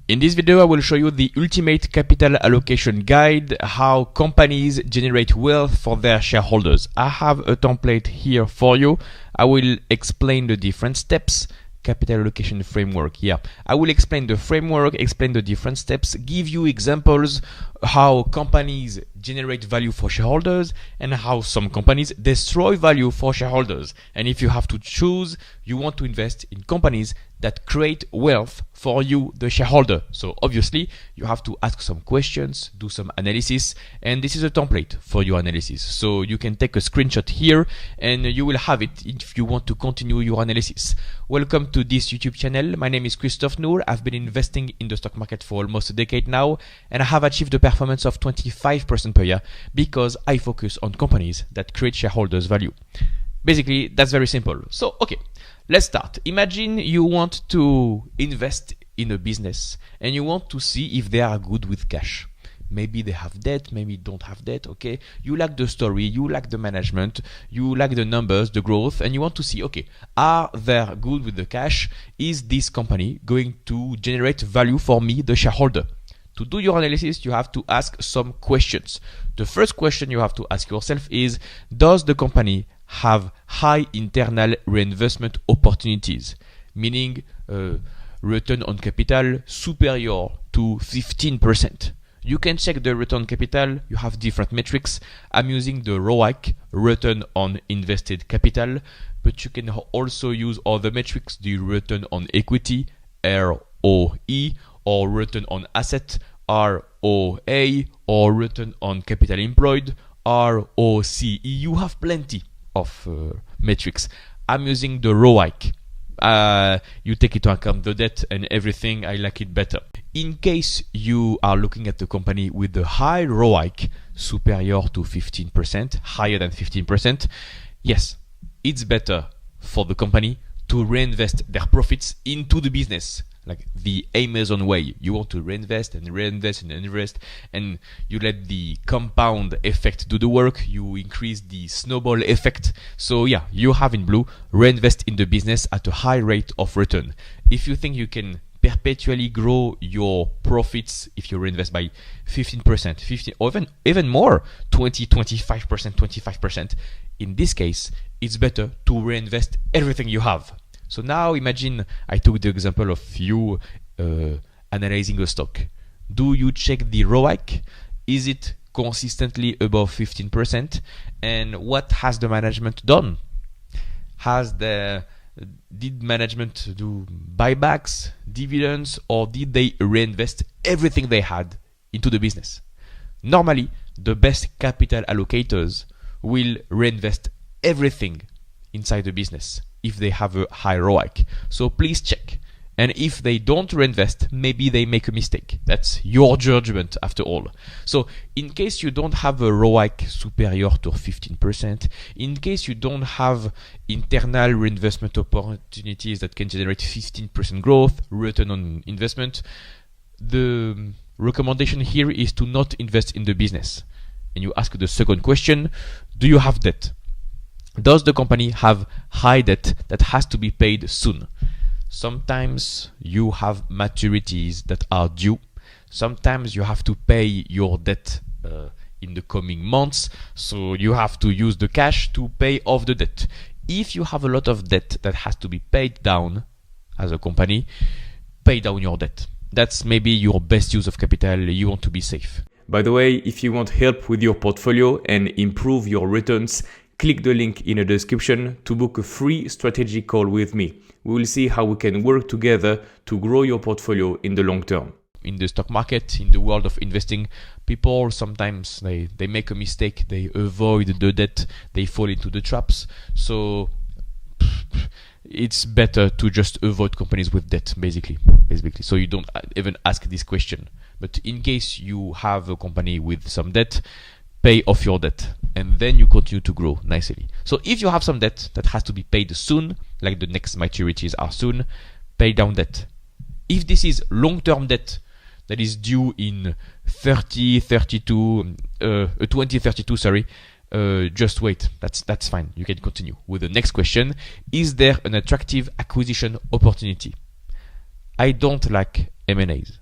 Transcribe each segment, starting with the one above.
In this video, I will show you the ultimate capital allocation guide, how companies generate wealth for their shareholders. I have a template here for you. I will explain the different steps. Capital allocation framework. Yeah, I will explain the framework, explain the different steps, give you examples how companies generate value for shareholders and how some companies destroy value for shareholders. And if you have to choose, you want to invest in companies that create wealth for you, the shareholder. So obviously you have to ask some questions, do some analysis, and this is a template for your analysis. So you can take a screenshot here and you will have it if you want to continue your analysis. Welcome to this YouTube channel. My name is Christophe Nour. I've been investing in the stock market for almost a decade now, and I have achieved a performance of 25% per year because I focus on companies that create shareholders value. Basically, that's very simple. So, okay, let's start. Imagine you want to invest in a business and you want to see if they are good with cash. Maybe they have debt, maybe don't have debt, okay? You like the story, you like the management, you like the numbers, the growth, and you want to see, okay, are they good with the cash? Is this company going to generate value for me, the shareholder? To do your analysis, you have to ask some questions. The first question you have to ask yourself is, does the company have high internal reinvestment opportunities? Meaning return on capital superior to 15%. You can check the return on capital. You have different metrics. I'm using the ROIC, return on invested capital, but you can also use other metrics, the return on equity, ROE, or return on asset, ROA, or return on capital employed, ROCE. You have plenty of metrics. I'm using the ROIC. You take into account the debt and everything. I like it better. In case you are looking at the company with the high ROIC, superior to 15%, higher than 15%, yes, it's better for the company to reinvest their profits into the business, like the Amazon way. You want to reinvest and reinvest and invest, and you let the compound effect do the work. You increase the snowball effect. So yeah, you have in blue, reinvest in the business at a high rate of return. If you think you can perpetually grow your profits if you reinvest by 15%, 15, or even more, 20, 25%, 25%, in this case, it's better to reinvest everything you have. So now imagine I took the example of you analyzing a stock. Do you check the ROIC? Is it consistently above 15%? And what has the management done? Did management do buybacks, dividends, or did they reinvest everything they had into the business? Normally, the best capital allocators will reinvest everything inside the business if they have a high ROIC. So please check. And if they don't reinvest, maybe they make a mistake. That's your judgment after all. So in case you don't have a ROIC superior to 15%, in case you don't have internal reinvestment opportunities that can generate 15% growth, return on investment, the recommendation here is to not invest in the business. And you ask the second question, do you have debt? Does the company have high debt that has to be paid soon? Sometimes you have maturities that are due. Sometimes you have to pay your debt in the coming months. So you have to use the cash to pay off the debt. If you have a lot of debt that has to be paid down as a company, pay down your debt. That's maybe your best use of capital. You want to be safe. By the way, if you want help with your portfolio and improve your returns, click the link in the description to book a free strategy call with me. We will see how we can work together to grow your portfolio in the long term. In the stock market, in the world of investing, people sometimes they make a mistake, they avoid the debt, they fall into the traps. So it's better to just avoid companies with debt, basically. So you don't even ask this question. But in case you have a company with some debt, pay off your debt and then you continue to grow nicely. So if you have some debt that has to be paid soon, like the next maturities are soon, pay down debt. If this is long-term debt that is due in 2032, just wait. That's fine. You can continue with the next question. Is there an attractive acquisition opportunity? I don't like M&As.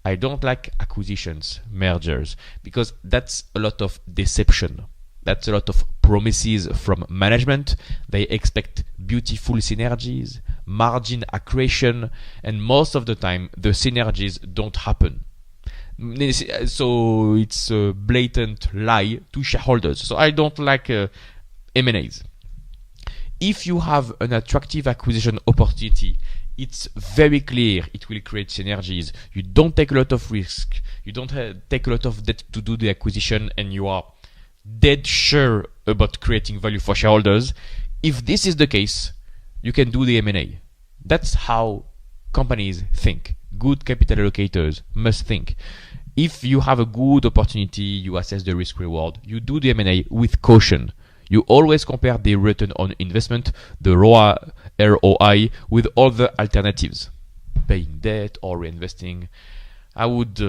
I don't like acquisitions, mergers, because that's a lot of deception. That's a lot of promises from management. They expect beautiful synergies, margin accretion, and most of the time the synergies don't happen. So it's a blatant lie to shareholders. So I don't like M&As. If you have an attractive acquisition opportunity, it's very clear it will create synergies. You don't take a lot of risk. You don't take a lot of debt to do the acquisition, and you are dead sure about creating value for shareholders. If this is the case, you can do the M&A. That's how companies think. Good capital allocators must think. If you have a good opportunity, you assess the risk reward, you do the M&A with caution. You always compare the return on investment, the ROI, with other alternatives, paying debt or reinvesting. I would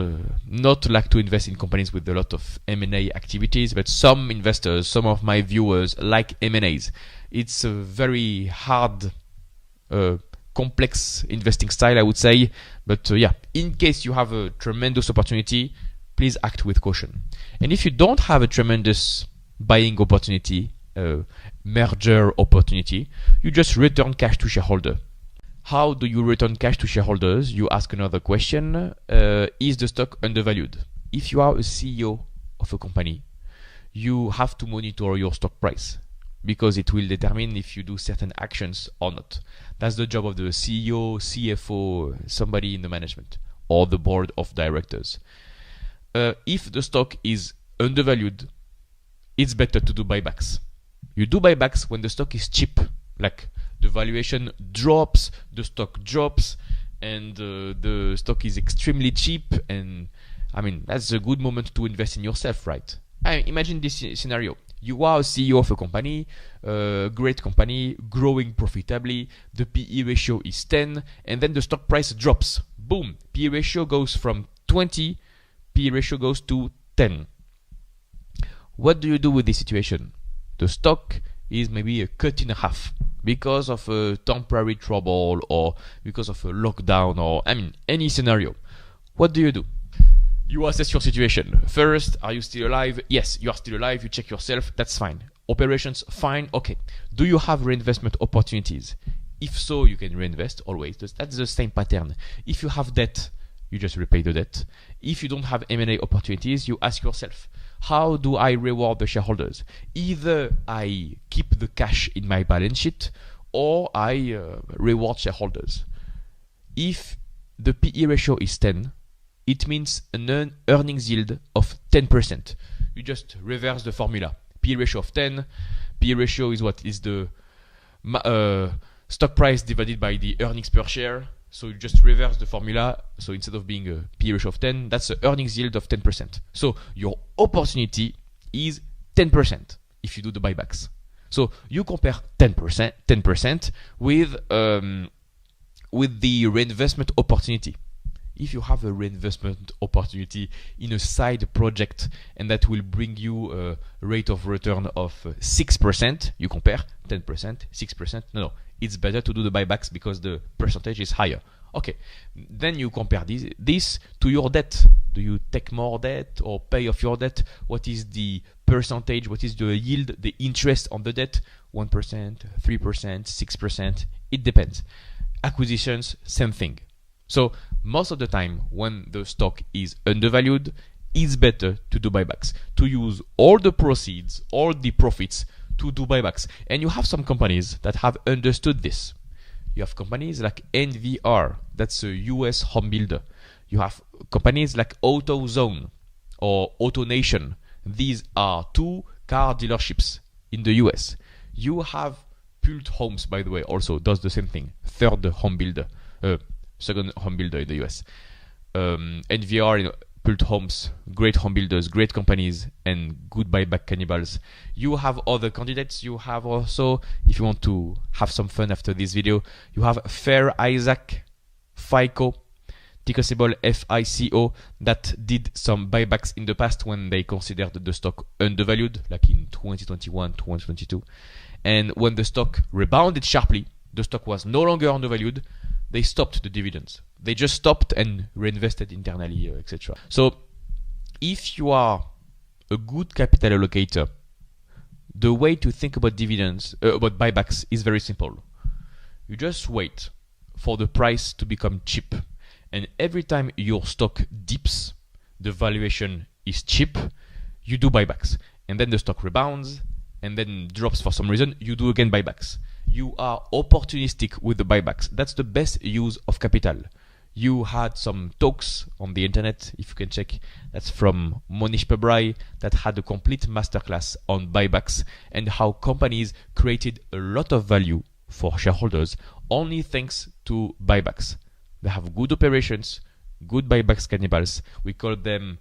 not like to invest in companies with a lot of M&A activities, but some investors, some of my viewers like M&As. It's a very hard, complex investing style, I would say. But yeah, in case you have a tremendous opportunity, please act with caution. And if you don't have a tremendous buying opportunity, merger opportunity, you just return cash to shareholder. How do you return cash to shareholders? You ask another question. Is the stock undervalued? If you are a CEO of a company, you have to monitor your stock price because it will determine if you do certain actions or not. That's the job of the CEO, CFO, somebody in the management or the board of directors. If the stock is undervalued, it's better to do buybacks. You do buybacks when the stock is cheap, like the valuation drops, the stock drops, and the stock is extremely cheap. And I mean, that's a good moment to invest in yourself, right? Imagine this scenario. You are a CEO of a company, great company, growing profitably. The PE ratio is 10, and then the stock price drops. Boom, PE ratio goes from 20, PE ratio goes to 10. What do you do with this situation? The stock is maybe cut in half because of a temporary trouble or because of a lockdown or any scenario. What do? You assess your situation. First, are you still alive? Yes, you are still alive. You check yourself. That's fine. Operations, fine. Okay. Do you have reinvestment opportunities? If so, you can reinvest always. That's the same pattern. If you have debt, you just repay the debt. If you don't have M&A opportunities, you ask yourself, how do I reward the shareholders? Either I keep the cash in my balance sheet or I reward shareholders. If the PE ratio is 10, it means an earnings yield of 10%. You just reverse the formula. PE ratio of 10. PE ratio is what? Is the stock price divided by the earnings per share. So you just reverse the formula. So instead of being a PE ratio of 10, that's an earnings yield of 10%. So your opportunity is 10% if you do the buybacks. So you compare 10% with the reinvestment opportunity. If you have a reinvestment opportunity in a side project and that will bring you a rate of return of 6%, you compare 10%, 6%. No, it's better to do the buybacks because the percentage is higher. Okay, then you compare this to your debt. Do you take more debt or pay off your debt? What is the percentage? What is the yield, the interest on the debt? 1%, 3%, 6%. It depends. Acquisitions, same thing. So most of the time when the stock is undervalued, it's better to do buybacks, to use all the proceeds, all the profits to do buybacks. And you have some companies that have understood this. You have companies like NVR, that's a US home builder. You have companies like AutoZone or AutoNation. These are 2 car dealerships in the US. You have Pult Homes, by the way, also does the same thing. Third home builder. Second home builder in the US. NVR, Pult Homes, great home builders, great companies, and good buyback cannibals. You have other candidates. You have also, if you want to have some fun after this video, you have Fair Isaac, FICO, ticker symbol FICO, that did some buybacks in the past when they considered the stock undervalued, like in 2021, 2022. And when the stock rebounded sharply, the stock was no longer undervalued, they stopped the dividends. They just stopped and reinvested internally, etc. So if you are a good capital allocator, the way to think about dividends, about buybacks, is very simple. You just wait for the price to become cheap. And every time your stock dips, the valuation is cheap, you do buybacks. And then the stock rebounds and then drops for some reason, you do again buybacks. You are opportunistic with the buybacks. That's the best use of capital. You had some talks on the internet, if you can check. That's from Monish Pabrai, that had a complete masterclass on buybacks and how companies created a lot of value for shareholders only thanks to buybacks. They have good operations, good buybacks cannibals. We call them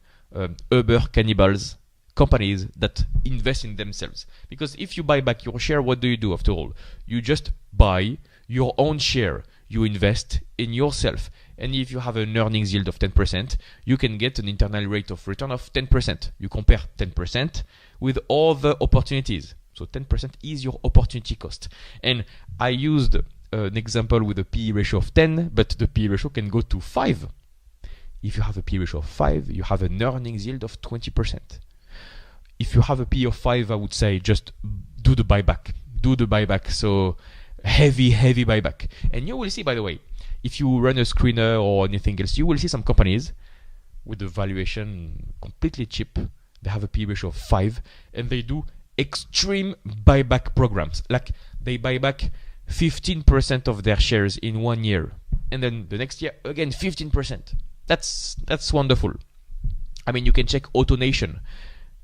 Uber cannibals, companies that invest in themselves. Because if you buy back your share, what do you do after all? You just buy your own share. You invest in yourself. And if you have an earnings yield of 10%, you can get an internal rate of return of 10%. You compare 10% with all the opportunities. So 10% is your opportunity cost. And I used an example with a PE ratio of 10, but the PE ratio can go to 5. If you have a PE ratio of 5, you have an earnings yield of 20%. If you have a PE of 5, I would say just do the buyback. Do the buyback. So heavy buyback. And you will see, by the way, if you run a screener or anything else, you will see some companies with the valuation completely cheap. They have a PE ratio of 5 and they do extreme buyback programs. Like they buy back 15% of their shares in 1 year. And then the next year, again, 15%. That's wonderful. I mean, you can check AutoNation.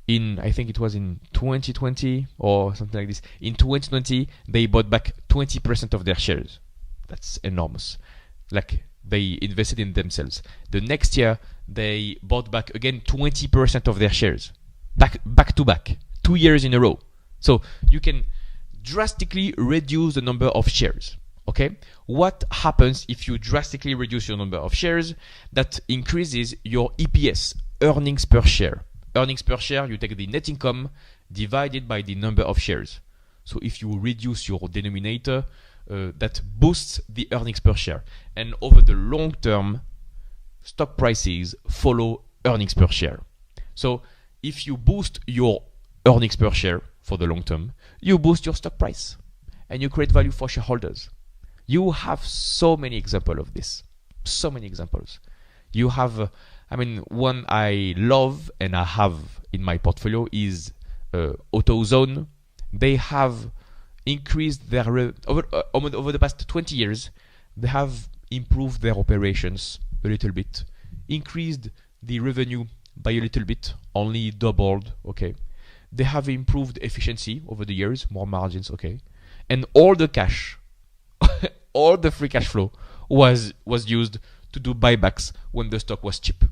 I think it was in 2020 or something like this. In 2020, they bought back 20% of their shares. That's enormous. Like they invested in themselves. The next year, they bought back again 20% of their shares. Back to back. 2 years in a row. So you can drastically reduce the number of shares. Okay? What happens if you drastically reduce your number of shares? That increases your EPS, earnings per share. Earnings per share, you take the net income divided by the number of shares. So if you reduce your denominator, that boosts the earnings per share. And over the long term, stock prices follow earnings per share. So if you boost your earnings per share for the long term, you boost your stock price and you create value for shareholders. You have so many examples of this. So many examples. You have, one I love and I have in my portfolio is AutoZone. They have increased their over the past 20 years. They have improved their operations a little bit, increased the revenue by a little bit, only doubled. Okay, they have improved efficiency over the years, more margins. Okay, and all the cash, all the free cash flow was used to do buybacks when the stock was cheap.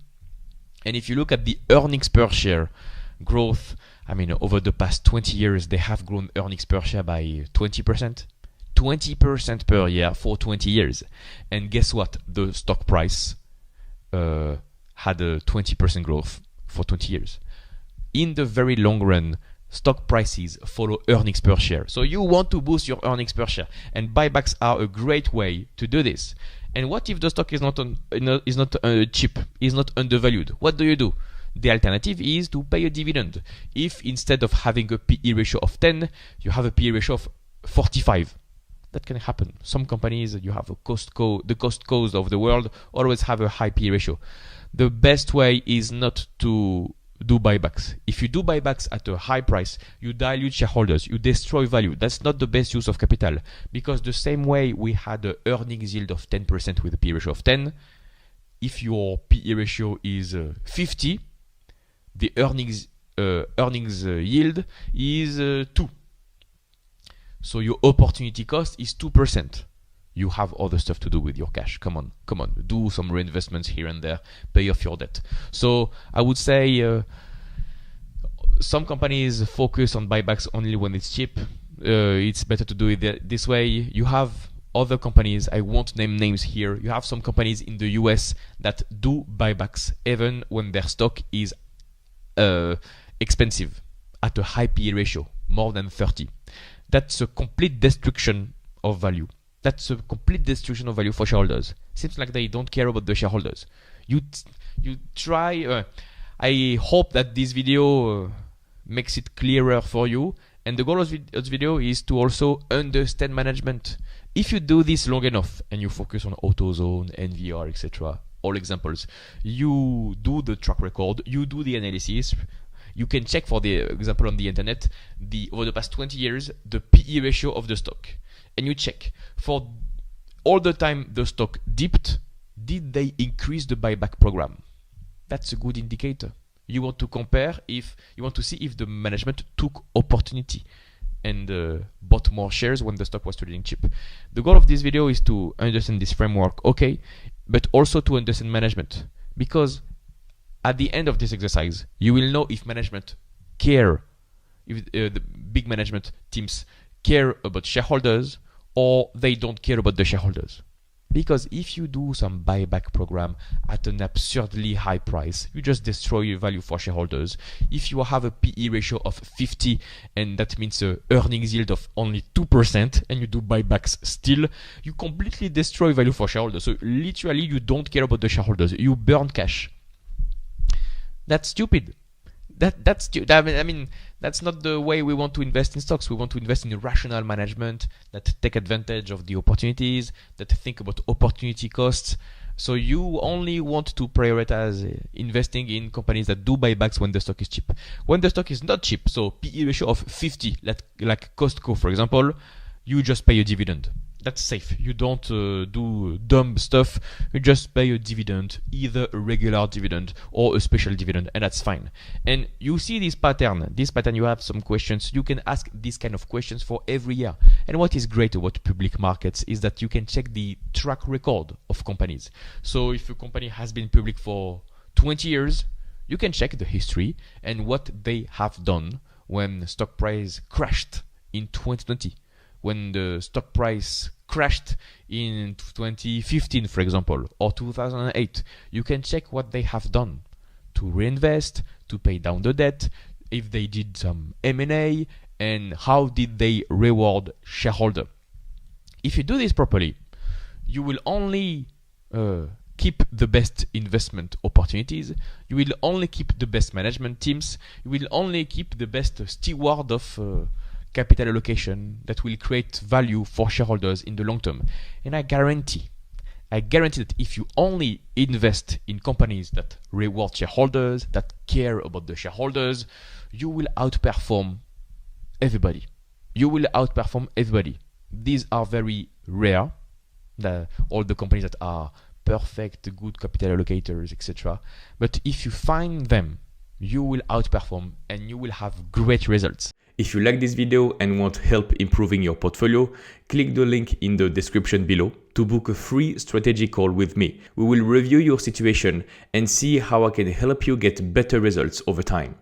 And if you look at the earnings per share growth, over the past 20 years, they have grown earnings per share by 20%. 20% per year for 20 years. And guess what? The stock price had a 20% growth for 20 years. In the very long run, stock prices follow earnings per share. So you want to boost your earnings per share. And buybacks are a great way to do this. And what if the stock is not cheap, is not undervalued? What do? The alternative is to pay a dividend. If instead of having a PE ratio of 10, you have a PE ratio of 45, that can happen. Some companies, you have the Costco's of the world, always have a high PE ratio. The best way is not to do buybacks. If you do buybacks at a high price, you dilute shareholders, you destroy value. That's not the best use of capital, because the same way we had an earnings yield of 10% with a PE ratio of 10, if your PE ratio is 50, the earnings yield is 2. So your opportunity cost is 2%. You have other stuff to do with your cash. Come on. Do some reinvestments here and there. Pay off your debt. So I would say some companies focus on buybacks only when it's cheap. It's better to do it this way. You have other companies, I won't name names here. You have some companies in the US that do buybacks even when their stock is expensive at a high PE ratio, more than 30. That's a complete destruction of value. That's a complete destruction of value for shareholders. Seems like they don't care about the shareholders. You try. I hope that this video makes it clearer for you. And the goal of this video is to also understand management. If you do this long enough and you focus on AutoZone, NVR, etc., all examples, you do the track record, you do the analysis. You can check, for the example, on the internet, over the past 20 years, the PE ratio of the stock. And you check, for all the time the stock dipped, did they increase the buyback program? That's a good indicator. You want to compare, if you want to see if the management took opportunity and bought more shares when the stock was trading cheap. The goal of this video is to understand this framework, okay, but also to understand management. Because at the end of this exercise, you will know if management care, if the big management teams care about shareholders or they don't care about the shareholders. Because if you do some buyback program at an absurdly high price, you just destroy your value for shareholders. If you have a PE ratio of 50 and that means an earnings yield of only 2% and you do buybacks still, you completely destroy value for shareholders. So literally you don't care about the shareholders. You burn cash. That's stupid. I mean, that's not the way we want to invest in stocks. We want to invest in rational management that take advantage of the opportunities, that think about opportunity costs. So you only want to prioritize investing in companies that do buybacks when the stock is cheap. When the stock is not cheap, so PE ratio of 50, like Costco, for example, you just pay a dividend. That's safe. You don't do dumb stuff. You just pay a dividend, either a regular dividend or a special dividend, and that's fine. And you see this pattern. You have some questions. You can ask these kind of questions for every year. And what is great about public markets is that you can check the track record of companies. So if a company has been public for 20 years, you can check the history and what they have done when stock price crashed in 2020. When the stock price crashed in 2015, for example, or 2008, you can check what they have done to reinvest, to pay down the debt, if they did some M&A, and how did they reward shareholder. If you do this properly, you will only keep the best investment opportunities, you will only keep the best management teams, you will only keep the best steward of capital allocation that will create value for shareholders in the long term. And I guarantee that if you only invest in companies that reward shareholders, that care about the shareholders, you will outperform everybody. These are very rare, all the companies that are perfect, good capital allocators, etc. But if you find them, you will outperform and you will have great results. If you like this video and want help improving your portfolio, click the link in the description below to book a free strategy call with me. We will review your situation and see how I can help you get better results over time.